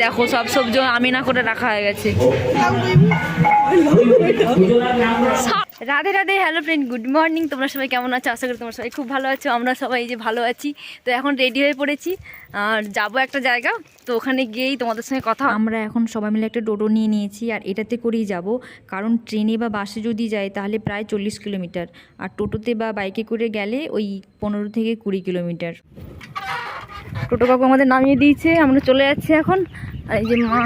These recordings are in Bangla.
দেখো সব সবজি আমিনা করে রাখা হয়ে গেছে। Radhe Radhe, hello friend, good morning. তোমরা সবাই কেমন আছো? আশা করি তোমরা সবাই খুব ভালো আছো। আমরা সবাই এই যে ভালো আছি। তো এখন রেডি হয়ে পড়েছি আর যাবো একটা জায়গা, তো ওখানে গিয়েই তোমাদের সঙ্গে কথা। আমরা এখন সবাই মিলে একটা টোটো নিয়ে নিয়েছি আর এটাতে করেই যাব, কারণ ট্রেনে বা বাসে যদি যাই তাহলে প্রায় 40 কিলোমিটার, আর টোটোতে বা বাইকে করে গেলে ওই 15 থেকে 20 কিলোমিটার। টোটো কাকু আমাদের নামিয়ে দিয়েছে, আমরা চলে যাচ্ছি এখন। আর এই যে মা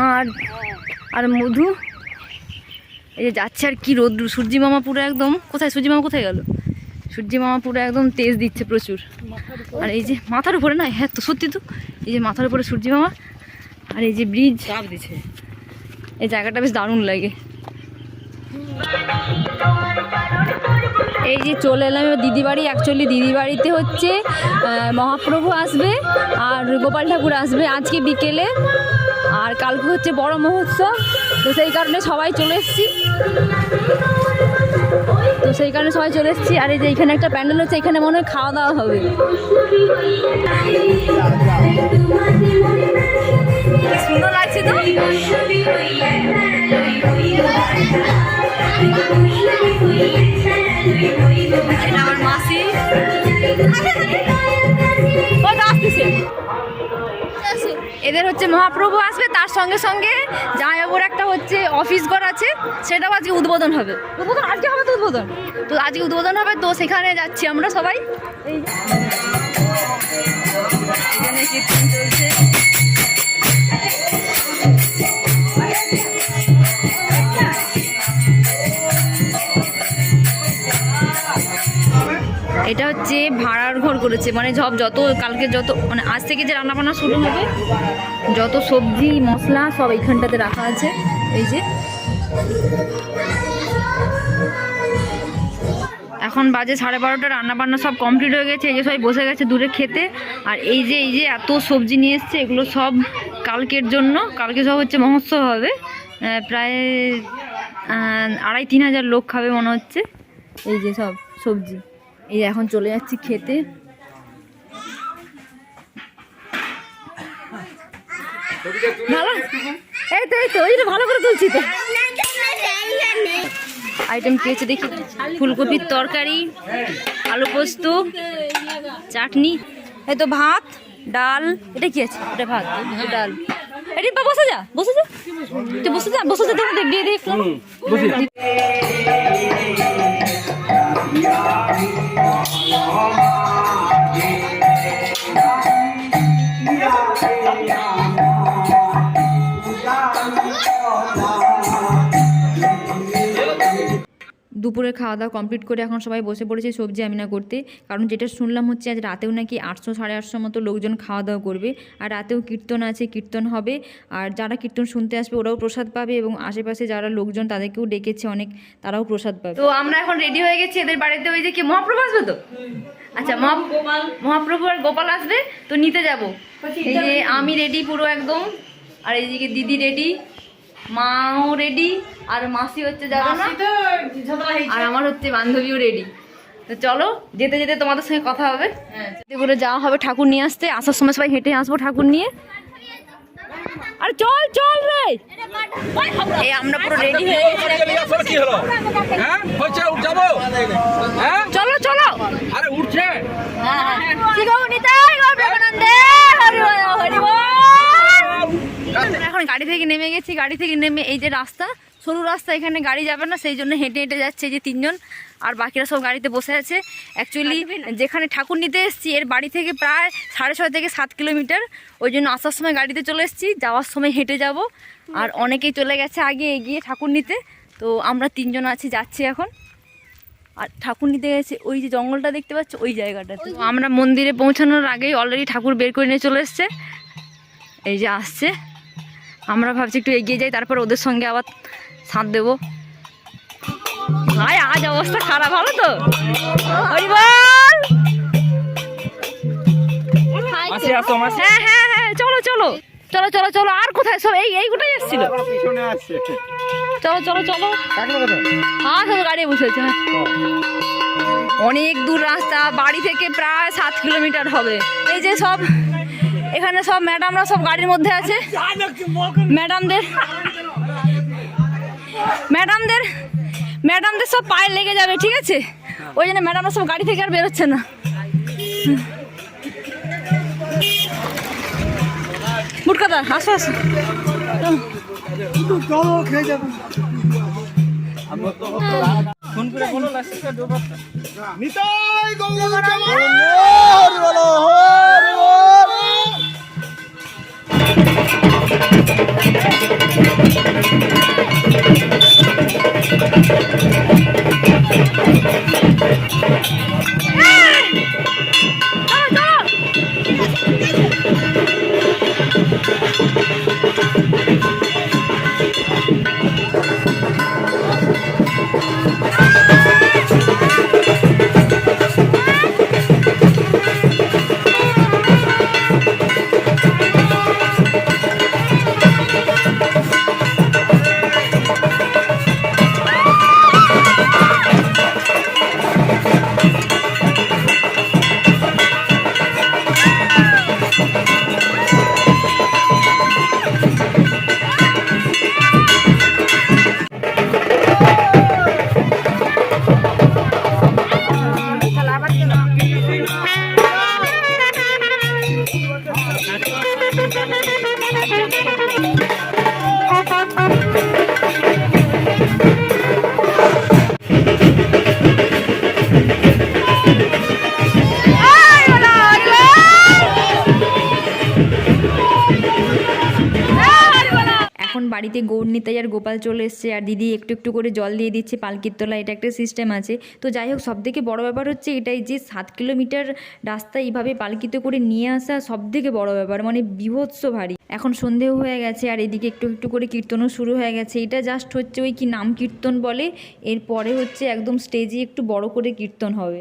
আর মধু এই যে যাচ্ছে। আর কি রোদ, সূর্যি মামা পুরো একদম, কোথায় সূর্যি মামা কোথায় গেল? সূর্যি মামা পুরো একদম তেজ দিচ্ছে প্রচুর। আর এই যে মাথার উপরে না, হ্যাঁ তো সত্যি তো, এই যে মাথার উপরে সূর্যি মামা। আর এই যে ব্রিজ চাপ দিচ্ছে, এই জায়গাটা বেশ দারুণ লাগে। এই যে চলে এলাম এবার দিদি বাড়ি। অ্যাকচুয়ালি দিদি বাড়িতে হচ্ছে মহাপ্রভু আসবে আর গোপাল ঠাকুর আসবে আজকে বিকেলে, আর কালকে হচ্ছে বড় মহোৎসব। তো সেই কারণে সবাই চলে এসেছি আর এই যে এখানে একটা প্যান্ডেল হচ্ছে, এখানে মনে হয় খাওয়া দাওয়া হবে। সুন্দর লাগছে তো। এটা আমার মাসি, এদের হচ্ছে মহাপ্রভু আসবে, তার সঙ্গে সঙ্গে জামাইবাবুর একটা হচ্ছে অফিস ঘর আছে, সেটাও আজকে উদ্বোধন হবে। আজকে হবে তো উদ্বোধন, তো আজকে উদ্বোধন হবে, তো সেখানে যাচ্ছি আমরা সবাই। এই এখানে কীর্তন চলছে। এটা হচ্ছে ভাড়ার ঘর করেছে, মানে যত কালকে যত মানে আজ থেকে যে রান্নাবান্না শুরু হবে, যত সবজি মশলা সব এইখানটাতে রাখা আছে। এই যে এখন বাজে 12:30, রান্নাবান্না সব কমপ্লিট হয়ে গেছে। এই যে সবাই বসে গেছে দূরে খেতে। আর এই যে এত সবজি নিয়ে এসছে, এগুলো সব কালকের জন্য। কালকে সব হচ্ছে মহোৎসব হবে, প্রায় 2,500-3,000 লোক খাবে মনে হচ্ছে। এই যে সব সবজি, এই এখন চলে যাচ্ছি খেতে। ভালো, এই তো ভালো করে তুলছি তো। আইটেম কি হচ্ছে দেখি, ফুলকপির তরকারি, আলু পোস্ত, চাটনি, এই তো ভাত, ডাল। এটা কি আছে? এটা ভাত, ডাল। এটা বসে যা তোমাদের দিয়ে দিই একটু। দুপুরে খাওয়া দাওয়া কমপ্লিট করে এখন সবাই বসে পড়েছে সবজি আমিনা করতে, কারণ যেটা শুনলাম হচ্ছে আজ রাতেও নাকি 800-850 মতো লোকজন খাওয়া দাওয়া করবে। আর রাতেও কীর্তন আছে, কীর্তন হবে, আর যারা কীর্তন শুনতে আসবে ওরাও প্রসাদ পাবে, এবং আশেপাশে যারা লোকজন তাদেরকেও ডেকেছে অনেক, তারাও প্রসাদ পাবে। তো আমরা এখন রেডি হয়ে গেছি এদের বাড়িতে। ওই যে কি মহাপ্রভু আসবে তো, আচ্ছা মহাপ্রভু আর গোপাল আসবে, তো নিতে যাব। এই যে আমি রেডি পুরো একদম, আর এইদিকে দিদি রেডি, মাও রেডি, আর মাসি হচ্ছে যাবে না, আর আমার হচ্ছে বান্ধবীও রেডি। তো চলো যেতে যেতে তোমাদের সঙ্গে কথা হবে। যেতে করে যাওয়া হবে ঠাকুর নিয়ে আসতে, আসার সময় সবাই হেঁটে আসবো ঠাকুর নিয়ে। আর চল রে, এই আমরা পুরো রেডি হয়ে গেছি। চলো আরে উঠছে। এখন গাড়ি থেকে নেমে গেছি। গাড়ি থেকে নেমে এই যে রাস্তা, সরু রাস্তা, এখানে গাড়ি যাবে না, সেই জন্য হেঁটে হেঁটে যাচ্ছে এই যে 3 জন, আর বাকিরা সব গাড়িতে বসে আছে। অ্যাকচুয়ালি যেখানে ঠাকুর নিতে এসেছি এর বাড়ি থেকে প্রায় 6.5 থেকে 7 কিলোমিটার, ওই জন্য আসার সময় গাড়িতে চলে এসেছি, যাওয়ার সময় হেঁটে যাব। আর অনেকেই চলে গেছে আগে এগিয়ে ঠাকুর নিতে, তো আমরা 3 জন আছি, যাচ্ছি এখন। আর ঠাকুর নিতে গেছে ওই যে জঙ্গলটা দেখতে পাচ্ছ, ওই জায়গাটাতে। আমরা মন্দিরে পৌঁছানোর আগেই অলরেডি ঠাকুর বের করে নিয়ে চলে এসছে, এই যে আসছে। আমরা ভাবছি একটু এগিয়ে যাই, তারপর ওদের সঙ্গে আবার সাথ দেবো। আজ অবস্থা খারাপ, ভালো তো? হ্যাঁ চলো। আর কোথায় সব এই গোটাই এসেছিল। চলো হ্যাঁ সব গাড়ি বসেছে। অনেক দূর রাস্তা, বাড়ি থেকে প্রায় 7 কিলোমিটার হবে। এই যে সব এখানে সব ম্যাডামরা সব গাড়ির মধ্যে আছে। ম্যাডামদের সব পায়ে লেগে যাবে, ঠিক আছে? ওই জন্য ম্যাডামরা সব গাড়ি থেকে আর বেরোচ্ছে না। মুটকাদা আসো আসো। এখন বাড়িতে গৌর নিতাই আর গোপাল চলে এসছে, আর দিদি একটু একটু করে জল দিয়ে দিচ্ছে পালকির তলা। এটা একটা সিস্টেম আছে। তো যাই হোক, সবথেকে বড় ব্যাপার হচ্ছে এটাই যে 7 কিলোমিটার রাস্তা এইভাবে পালকিতে করে নিয়ে আসা সবথেকে বড় ব্যাপার, মানে বিভৎস ভারী। এখন সন্ধেও হয়ে গেছে আর এদিকে একটু একটু করে কীর্তনও শুরু হয়ে গেছে। এটা জাস্ট হচ্ছে ওই কি নাম কীর্তন বলে, এরপরে হচ্ছে একদম স্টেজে একটু বড় করে কীর্তন হবে।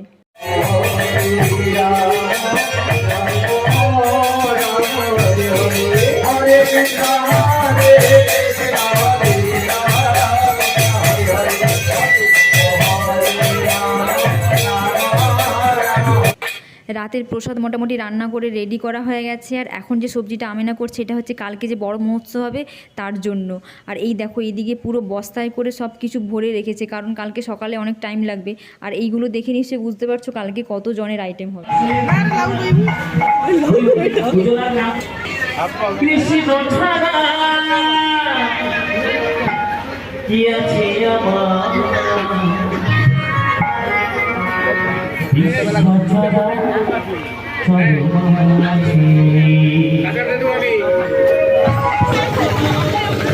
রাতের প্রসাদ মোটামুটি রান্না করে রেডি করা হয়ে গেছে। আর এখন যে সবজিটা আমেনা করছে এটা হচ্ছে কালকে যে বড় মহোৎসব হবে তার জন্য। আর এই দেখো এইদিকে পুরো বস্তায় করে সব কিছু ভরে রেখেছে, কারণ কালকে সকালে অনেক টাইম লাগবে। আর এইগুলো দেখে নিশ্চয়ই বুঝতে পারছো কালকে কত জনের আইটেম হবে।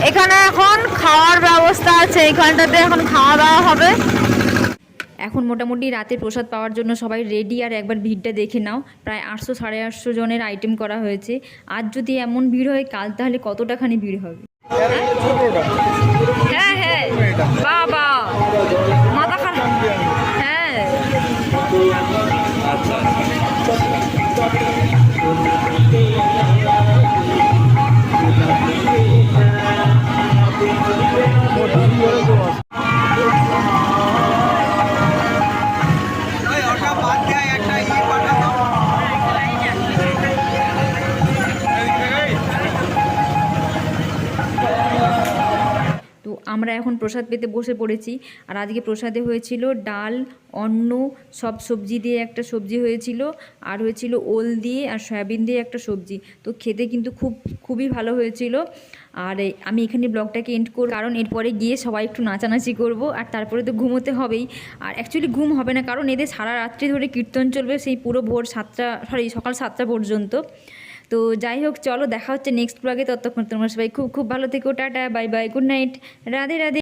এখানে এখন খাওয়ার ব্যবস্থা আছে, এখানটাতে এখন খাওয়া দাওয়া হবে। এখন মোটামুটি রাতে প্রসাদ পাওয়ার জন্য সবাই রেডি। আর একবার ভিড়টা দেখে নাও, প্রায় 800 সাড়ে 800 জনের আইটেম করা হয়েছে। আজ যদি এমন ভিড় হয় কাল তাহলে কতটাখানি ভিড় হবে। হ্যাঁ হ্যাঁ বাবা মাথা খারাপ। হ্যাঁ আমরা এখন প্রসাদ পেতে বসে পড়েছি। আর আজকে প্রসাদে হয়েছিল ডাল, অন্ন, সব সবজি দিয়ে একটা সবজি হয়েছিল, আর হয়েছিল ওল দিয়ে আর সয়াবিন দিয়ে একটা সবজি। তো খেতে কিন্তু খুবই ভালো হয়েছিল। আর আমি এখানে ব্লগটাকে এন্ড করব, কারণ এরপরে গিয়ে সবাই একটু নাচানাচি করব। আর তারপরে তো ঘুমোতে হবেই। আর অ্যাকচুয়ালি ঘুম হবে না, কারণ এদের সারা রাত্রি ধরে কীর্তন চলবে, সেই পুরো সকাল 7টা পর্যন্ত। তো যাই হোক, চলো দেখা হচ্ছে নেক্সট ব্লগে। ততক্ষণ তোমরা সবাই খুব ভালো থেকো। Tata, bye bye, good night, Radhe Radhe.